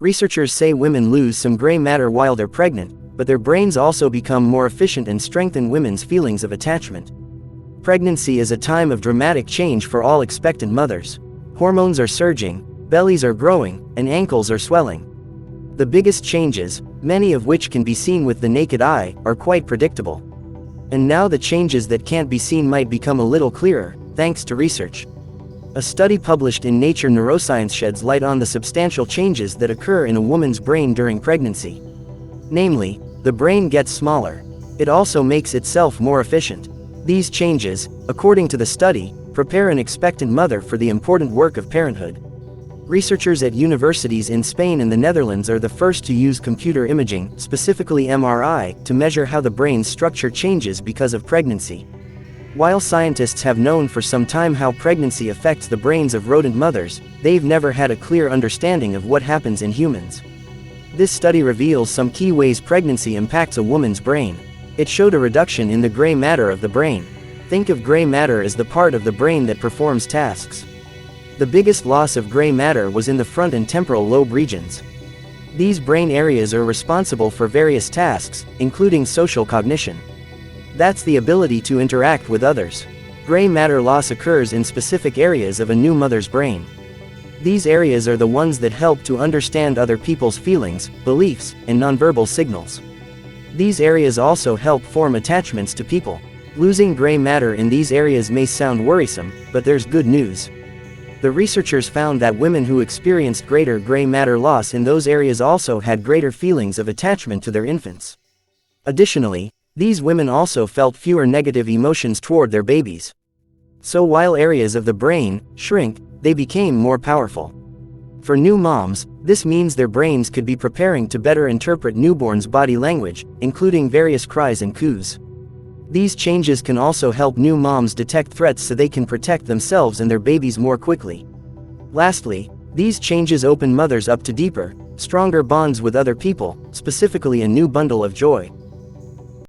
Researchers say women lose some gray matter while they're pregnant, but their brains also become more efficient and strengthen women's feelings of attachment. Pregnancy is a time of dramatic change for all expectant mothers. Hormones are surging, bellies are growing, and ankles are swelling. The biggest changes, many of which can be seen with the naked eye, are quite predictable. And now the changes that can't be seen might become a little clearer, thanks to research. A study published in Nature Neuroscience sheds light on the substantial changes that occur in a woman's brain during pregnancy. Namely, the brain gets smaller. It also makes itself more efficient. These changes, according to the study, prepare an expectant mother for the important work of parenthood. Researchers at universities in Spain and the Netherlands are the first to use computer imaging, specifically MRI, to measure how the brain's structure changes because of pregnancy. While scientists have known for some time how pregnancy affects the brains of rodent mothers, they've never had a clear understanding of what happens in humans. This study reveals some key ways pregnancy impacts a woman's brain. It showed a reduction in the gray matter of the brain. Think of gray matter as the part of the brain that performs tasks. The biggest loss of gray matter was in the front and temporal lobe regions. These brain areas are responsible for various tasks, including social cognition. That's the ability to interact with others. Gray matter loss occurs in specific areas of a new mother's brain. These areas are the ones that help to understand other people's feelings, beliefs, and nonverbal signals. These areas also help form attachments to people. Losing gray matter in these areas may sound worrisome, but there's good news. The researchers found that women who experienced greater gray matter loss in those areas also had greater feelings of attachment to their infants. Additionally, these women also felt fewer negative emotions toward their babies. So while areas of the brain shrink, they became more powerful. For new moms, this means their brains could be preparing to better interpret newborns' body language, including various cries and coos. These changes can also help new moms detect threats so they can protect themselves and their babies more quickly. Lastly, these changes open mothers up to deeper, stronger bonds with other people, specifically a new bundle of joy.